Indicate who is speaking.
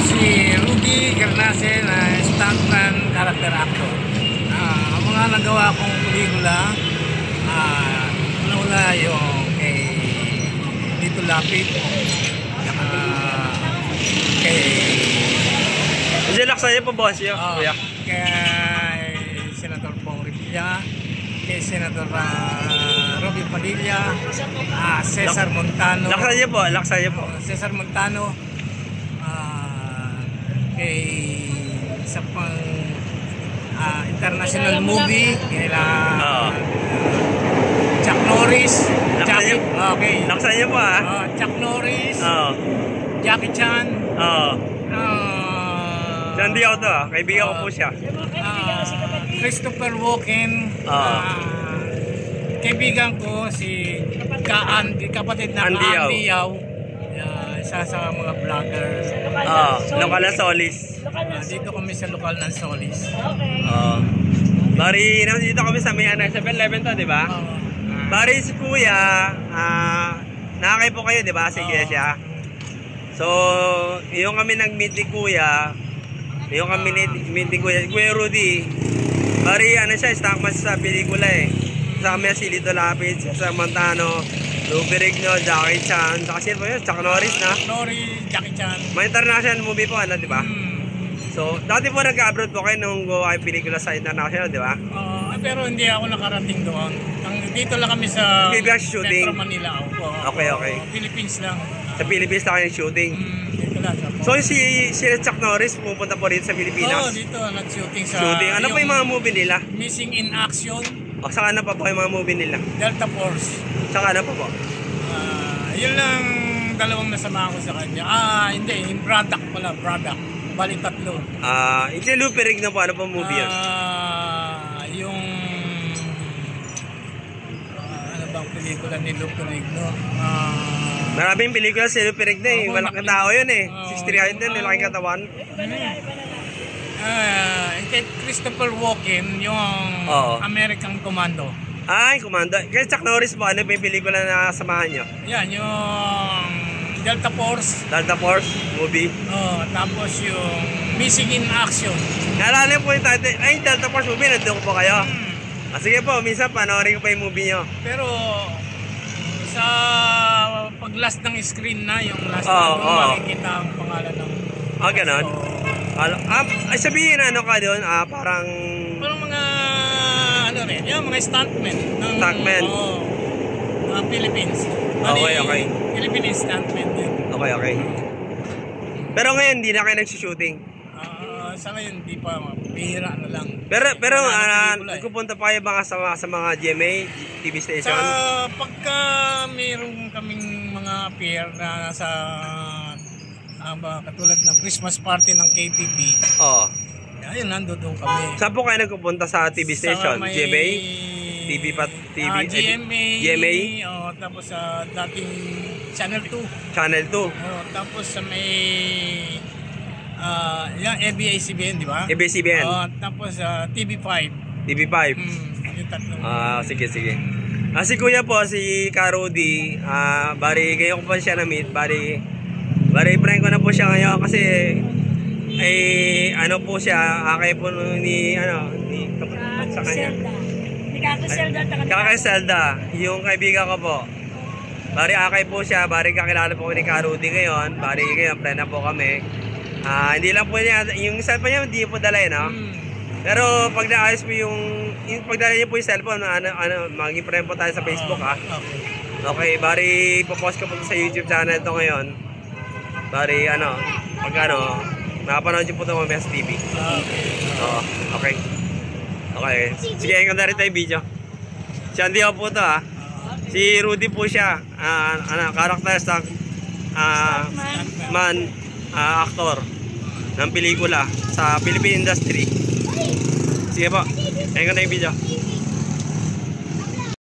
Speaker 1: si Rudy Garnase na stuntman character actor. Ang mga nagawa kong pelikula, una yung kay Dito Lapid, kay
Speaker 2: Jelak sa'yo po, boss yun.
Speaker 1: kay Senator Bong Revilla, kay Senator Robin Padilla, Cesar Montano.
Speaker 2: Laksa po.
Speaker 1: Cesar Montano, kay isa pang international movie, kaya Chuck Norris.
Speaker 2: Laksa niyo po
Speaker 1: Chuck Norris,
Speaker 2: Oo.
Speaker 1: Jackie Chan,
Speaker 2: Oo. Hindi ako to kaibigan ko po siya.
Speaker 1: Christopher Walken, kaibigan ko si kapatid na Andy Yao, isa sa mga vloggers.
Speaker 2: Lokal na Solis.
Speaker 1: Dito kami sa lokal ng Solis.
Speaker 2: Bari, dito kami sa may 7-Eleven to, di ba? Bari si Kuya, nakakay po kayo, di ba? Sa iglesia. So, yung kami nag-meet ni Kuya, Kuya Rudy. Bari, siya, stuntman sa pelikula eh. Kasama si Dito Lapid, sa Montano, Ruby Rigno, Jackie Chan, saka sino po yun? Chuck Norris na?
Speaker 1: Norris, Jackie Chan.
Speaker 2: Mga international movie po, di ba? So, dati po nag-abroad po kayo nung gawa kayo pelikula sa international, di ba?
Speaker 1: Pero hindi ako nakarating doon. Dito lang kami sa
Speaker 2: shooting.
Speaker 1: Metro Manila.
Speaker 2: Okay.
Speaker 1: Philippines lang.
Speaker 2: Sa Philippines na kayo shooting.
Speaker 1: Dito lang.
Speaker 2: So, si Chuck Norris pupunta po rito sa Pilipinas?
Speaker 1: Dito nag-shooting sa...
Speaker 2: Shooting. Ano po yung mga movie nila?
Speaker 1: Missing in Action.
Speaker 2: Saka ano pa po yung mga movie nila?
Speaker 1: Delta Force.
Speaker 2: Saka ano pa po?
Speaker 1: Yun lang dalawang nasama ko sa kanya. Hindi. Yung product pala. Product. Bali tatlo.
Speaker 2: Yung Lupe Rigno po. Ano po movie yun?
Speaker 1: Yung... ano bang pelikula ni Lupe Rigno?
Speaker 2: Maraming pelikula si Lupe Rigno eh. Malaking tao yun eh. 63 din. Malaking katawan.
Speaker 1: Kay Christopher Walken, yung American Commando.
Speaker 2: Commando. Kay Chuck Norris po, ano ba yung pelikula na samahan nyo?
Speaker 1: Yan, yung Delta Force.
Speaker 2: Delta Force movie.
Speaker 1: Tapos yung Missing in Action.
Speaker 2: Naalala po yung title. Delta Force movie, nandun po kayo. Sige po, minsan panoorin ko pa yung movie nyo.
Speaker 1: Pero sa pag-last ng screen na, yung last makikita ang pangalan ng...
Speaker 2: Ganon. Sabihin ka doon, parang
Speaker 1: mga yung mga stuntmen ng Philippines.
Speaker 2: Okay.
Speaker 1: Philippine stuntmen din.
Speaker 2: Okay. Pero ngayon hindi na kayo nagsushooting.
Speaker 1: Sa ngayon hindi pa, bihira na lang.
Speaker 2: Pero nagpupunta pa kayo sa mga GMA TV station?
Speaker 1: Pagka mayroon kaming mga appear na sa katulad ng Christmas party ng KTV. Ayun, nandoon kami.
Speaker 2: Saan po kayo nagpupunta sa TV station? GMA? GMA?
Speaker 1: Tapos sa dating Channel 2.
Speaker 2: Channel 2?
Speaker 1: Tapos sa may ABS-CBN, di ba?
Speaker 2: ABS-CBN?
Speaker 1: Tapos sa TV5.
Speaker 2: TV5?
Speaker 1: Yung tatlong.
Speaker 2: Sige. Si Kuya po, si Karudi, bari kayo ko pa siya na-meet, bari prank ko na po siya ngayon kasi ano po siya, akay po ni kapatid sa kanya. Kaka Zelda, yung kaibigan ko po. Bari akay po siya, bari kakilala po ni Karudi ngayon, bari ngayon, friend na po kami. Hindi lang po niya, yung cellphone niya hindi po dala no? Pero pag naayos po yung pagdala niya po yung cellphone, maging friend po tayo sa Facebook Okay, bari ipopost ko po sa YouTube channel to ngayon. Bari napapanood nyo po ito mamaya sa TV. Okay. Sige, hanggang na rin tayo video. Si Andy po ito Si Rudy po siya. Karakter sa actor ng pelikula sa Philippine industry. Sige po, hanggang na yung video.